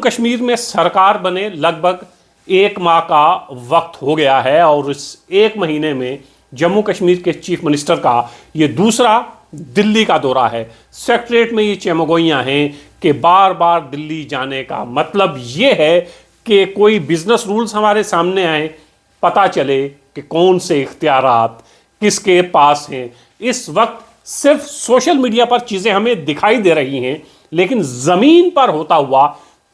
कश्मीर में सरकार बने लगभग 1 माह का वक्त हो गया है और इस 1 महीने में जम्मू कश्मीर के चीफ मिनिस्टर का ये दूसरा दिल्ली का दौरा है। सेक्रेटरीट में ये चमगोइयाँ हैं कि बार बार दिल्ली जाने का मतलब ये है कि कोई बिजनेस रूल्स हमारे सामने आए, पता चले कि कौन से इख्तियारात किसके पास हैं। इस वक्त सिर्फ सोशल मीडिया पर चीज़ें हमें दिखाई दे रही हैं, लेकिन ज़मीन पर होता हुआ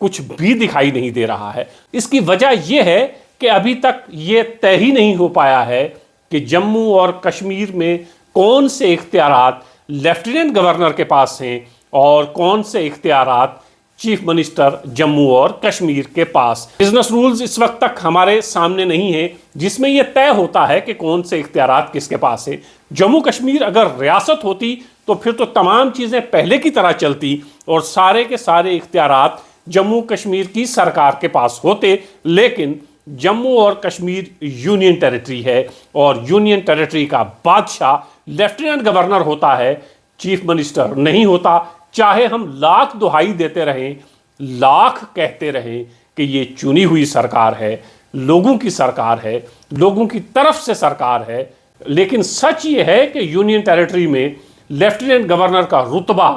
कुछ भी दिखाई नहीं दे रहा है। इसकी वजह यह है कि अभी तक ये तय ही नहीं हो पाया है कि जम्मू और कश्मीर में कौन से इख्तियारात लेफ्टिनेंट गवर्नर के पास हैं और कौन से इख्तियारात चीफ मिनिस्टर जम्मू और कश्मीर के पास। बिजनेस रूल्स इस वक्त तक हमारे सामने नहीं है जिसमें यह तय होता है कि कौन से इख्तियारात किसके पास है। जम्मू कश्मीर अगर रियासत होती तो फिर तो तमाम चीज़ें पहले की तरह चलती और सारे के सारे इख्तियारात जम्मू कश्मीर की सरकार के पास होते, लेकिन जम्मू और कश्मीर यूनियन टेरिटरी है और यूनियन टेरिटरी का बादशाह लेफ्टिनेंट गवर्नर होता है, चीफ मिनिस्टर नहीं होता। चाहे हम लाख दुहाई देते रहें, लाख कहते रहें कि ये चुनी हुई सरकार है, लोगों की सरकार है, लोगों की तरफ से सरकार है, लेकिन सच ये है कि यूनियन टेरिटरी में लेफ्टिनेंट गवर्नर का रुतबा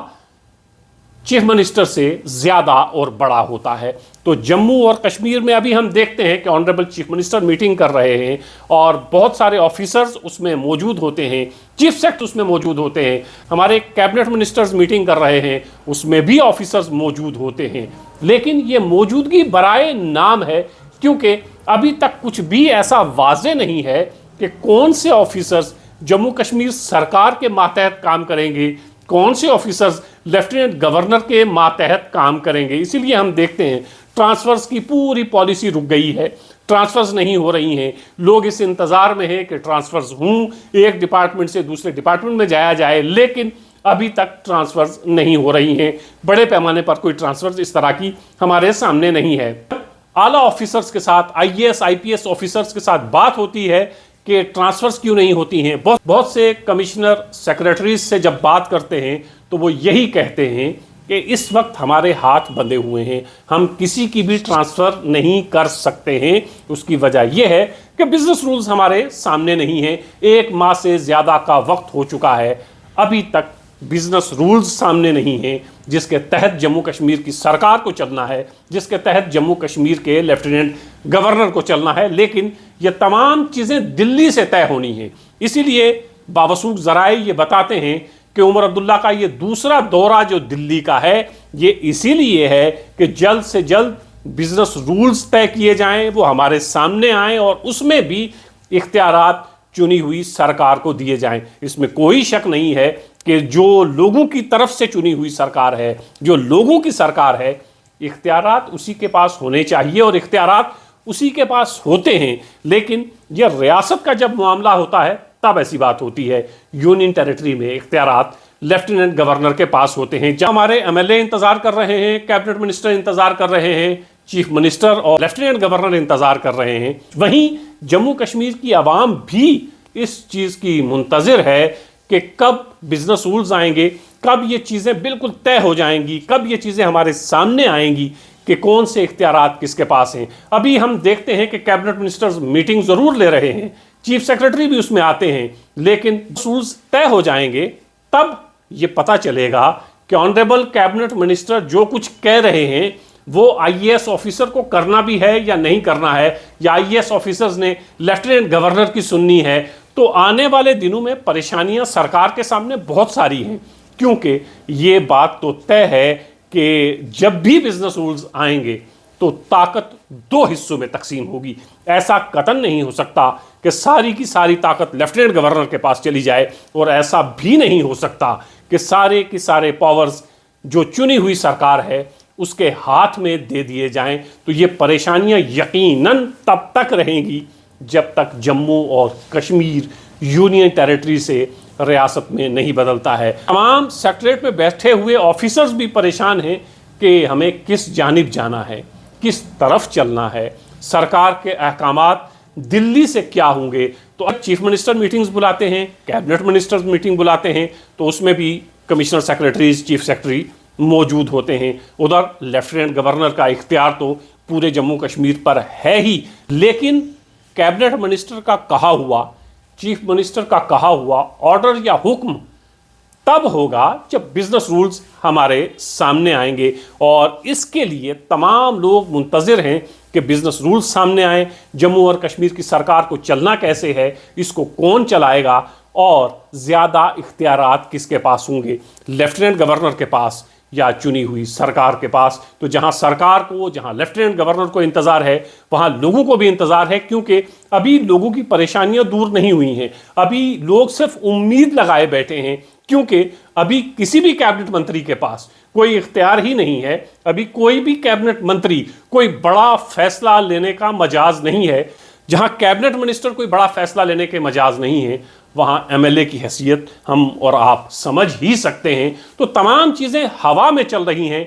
चीफ मिनिस्टर से ज़्यादा और बड़ा होता है। तो जम्मू और कश्मीर में अभी हम देखते हैं कि ऑनरेबल चीफ मिनिस्टर मीटिंग कर रहे हैं और बहुत सारे ऑफिसर्स उसमें मौजूद होते हैं, चीफ सेक्रेटरी उसमें मौजूद होते हैं, हमारे कैबिनेट मिनिस्टर्स मीटिंग कर रहे हैं, उसमें भी ऑफिसर्स मौजूद होते हैं। लेकिन ये मौजूदगी बराए नाम है, क्योंकि अभी तक कुछ भी ऐसा वाज़े नहीं है कि कौन से ऑफिसर्स जम्मू कश्मीर सरकार के मातहत काम करेंगे, कौन से ऑफिसर्स लेफ्टिनेंट गवर्नर के मातहत काम करेंगे। इसीलिए हम देखते हैं ट्रांसफर्स की पूरी पॉलिसी रुक गई है, ट्रांसफर्स नहीं हो रही हैं। लोग इस इंतज़ार में हैं कि ट्रांसफर्स हों, एक डिपार्टमेंट से दूसरे डिपार्टमेंट में जाया जाए, लेकिन अभी तक ट्रांसफर्स नहीं हो रही हैं। बड़े पैमाने पर कोई ट्रांसफर्स इस तरह की हमारे सामने नहीं है। आला ऑफिसर्स के साथ, IAS IPS ऑफिसर्स के साथ बात होती है कि ट्रांसफर्स क्यों नहीं होती हैं। बहुत से कमिश्नर सेक्रेटरीज से जब बात करते हैं तो वो यही कहते हैं कि इस वक्त हमारे हाथ बंधे हुए हैं, हम किसी की भी ट्रांसफ़र नहीं कर सकते हैं। उसकी वजह यह है कि बिजनेस रूल्स हमारे सामने नहीं हैं। 1 माह से ज़्यादा का वक्त हो चुका है, अभी तक बिजनेस रूल्स सामने नहीं हैं जिसके तहत जम्मू कश्मीर की सरकार को चलना है, जिसके तहत जम्मू कश्मीर के लेफ्टिनेंट गवर्नर को चलना है। लेकिन ये तमाम चीज़ें दिल्ली से तय होनी हैं। इसीलिए बावसूख ज़राए ये बताते हैं कि उमर अब्दुल्ला का ये दूसरा दौरा जो दिल्ली का है, ये इसीलिए है कि जल्द से जल्द बिजनेस रूल्स तय किए जाएं, वो हमारे सामने आएँ और उसमें भी इख्तियारात चुनी हुई सरकार को दिए जाएं। इसमें कोई शक नहीं है कि जो लोगों की तरफ से चुनी हुई सरकार है, जो लोगों की सरकार है, इख्तियारात उसी के पास होने चाहिए और इख्तियारात उसी के पास होते हैं। लेकिन यह रियासत का जब मामला होता है तब ऐसी बात होती है। यूनियन टेरिटरी में इख्तियारात लेफ्टिनेंट गवर्नर के पास होते हैं। जहाँ हमारे MLA इंतज़ार कर रहे हैं, कैबिनेट मिनिस्टर इंतज़ार कर रहे हैं, चीफ मिनिस्टर और लेफ्टिनेंट गवर्नर इंतज़ार कर रहे हैं, वहीं जम्मू कश्मीर की आवाम भी इस चीज़ की मुंतज़िर है कि कब बिजनेस रूल्स आएंगे, कब ये चीज़ें बिल्कुल तय हो जाएंगी, कब ये चीज़ें हमारे सामने आएंगी कि कौन से इख्तियारात किसके पास हैं। अभी हम देखते हैं कि कैबिनेट मिनिस्टर्स मीटिंग ज़रूर ले रहे हैं, चीफ सेक्रेटरी भी उसमें आते हैं, लेकिन रूल्स तय हो जाएंगे तब ये पता चलेगा कि ऑनरेबल कैबिनेट मिनिस्टर जो कुछ कह रहे हैं वो IAS ऑफिसर को करना भी है या नहीं करना है, या IAS ऑफिसर्स ने लेफ्टिनेंट गवर्नर की सुननी है। तो आने वाले दिनों में परेशानियां सरकार के सामने बहुत सारी हैं, क्योंकि ये बात तो तय है कि जब भी बिजनेस रूल्स आएंगे तो ताकत 2 हिस्सों में तकसीम होगी। ऐसा कतन नहीं हो सकता कि सारी की सारी ताकत लेफ्टिनेंट गवर्नर के पास चली जाए, और ऐसा भी नहीं हो सकता कि सारे की सारे पावर्स जो चुनी हुई सरकार है उसके हाथ में दे दिए जाएं। तो ये परेशानियां यकीनन तब तक रहेंगी जब तक जम्मू और कश्मीर यूनियन टेरिटरी से रियासत में नहीं बदलता है। तमाम सेक्रेटरीट में बैठे हुए ऑफिसर्स भी परेशान हैं कि हमें किस जानिब जाना है, किस तरफ चलना है, सरकार के अहकामात दिल्ली से क्या होंगे। तो अब चीफ मिनिस्टर मीटिंग्स बुलाते हैं, कैबिनेट मिनिस्टर्स मीटिंग बुलाते हैं, तो उसमें भी कमिश्नर सेक्रेटरीज, चीफ सेक्रेटरी मौजूद होते हैं। उधर लेफ्टिनेंट गवर्नर का इख्तियार तो पूरे जम्मू कश्मीर पर है ही, लेकिन कैबिनेट मिनिस्टर का कहा हुआ, चीफ मिनिस्टर का कहा हुआ ऑर्डर या हुक्म तब होगा जब बिजनेस रूल्स हमारे सामने आएंगे। और इसके लिए तमाम लोग मुंतज़िर हैं कि बिजनेस रूल्स सामने आए, जम्मू और कश्मीर की सरकार को चलना कैसे है, इसको कौन चलाएगा और ज़्यादा इख्तियारात किसके पास होंगे, लेफ्टिनेंट गवर्नर के पास या चुनी हुई सरकार के पास। तो जहां सरकार को, जहां लेफ्टिनेंट गवर्नर को इंतज़ार है, वहां लोगों को भी इंतज़ार है, क्योंकि अभी लोगों की परेशानियां दूर नहीं हुई हैं। अभी लोग सिर्फ उम्मीद लगाए बैठे हैं, क्योंकि अभी किसी भी कैबिनेट मंत्री के पास कोई इख्तियार ही नहीं है। अभी कोई भी कैबिनेट मंत्री कोई बड़ा फैसला लेने का मजाज नहीं है। जहां कैबिनेट मिनिस्टर कोई बड़ा फैसला लेने के मजाज नहीं है, वहां एमएलए की हैसियत हम और आप समझ ही सकते हैं। तो तमाम चीज़ें हवा में चल रही हैं,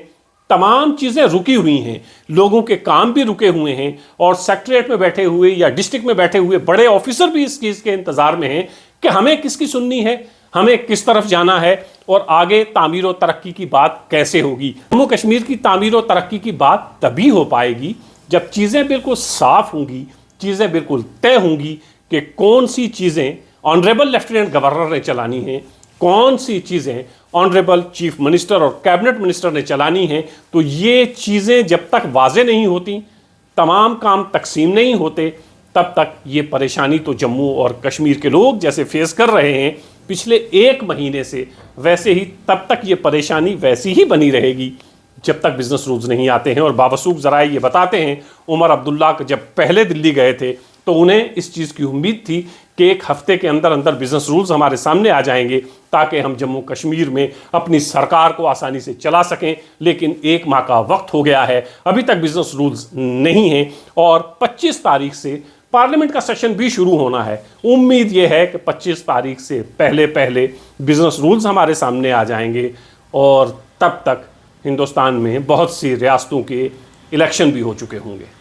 तमाम चीज़ें रुकी हुई हैं, लोगों के काम भी रुके हुए हैं, और सेक्रेटरीट में बैठे हुए या डिस्ट्रिक्ट में बैठे हुए बड़े ऑफिसर भी इस चीज़ के इंतज़ार में हैं कि हमें किसकी सुननी है, हमें किस तरफ जाना है और आगे तामीर और तरक्की की बात कैसे होगी। जम्मू कश्मीर की तामीर और तरक्की की बात तभी हो पाएगी जब चीज़ें बिल्कुल साफ होंगी, चीज़ें बिल्कुल तय होंगी कि कौन सी चीज़ें ऑनरेबल लेफ्टिनेंट गवर्नर ने चलानी है, कौन सी चीज़ें ऑनरेबल चीफ मिनिस्टर और कैबिनेट मिनिस्टर ने चलानी है। तो ये चीज़ें जब तक वाजे नहीं होती, तमाम काम तकसीम नहीं होते, तब तक ये परेशानी तो जम्मू और कश्मीर के लोग जैसे फेस कर रहे हैं पिछले 1 महीने से, वैसे ही तब तक ये परेशानी वैसी ही बनी रहेगी जब तक बिजनेस रूल्स नहीं आते हैं। और बावसूख ज़राए ये बताते हैं, उमर अब्दुल्ला जब पहले दिल्ली गए थे तो उन्हें इस चीज़ की उम्मीद थी कि 1 हफ्ते के अंदर अंदर बिजनेस रूल्स हमारे सामने आ जाएंगे ताकि हम जम्मू कश्मीर में अपनी सरकार को आसानी से चला सकें। लेकिन 1 माह का वक्त हो गया है, अभी तक बिजनेस रूल्स नहीं हैं, और 25 तारीख से पार्लियामेंट का सेशन भी शुरू होना है। उम्मीद यह है कि 25 तारीख से पहले पहले बिजनेस रूल्स हमारे सामने आ जाएंगे, और तब तक हिंदुस्तान में बहुत सी रियासतों के इलेक्शन भी हो चुके होंगे।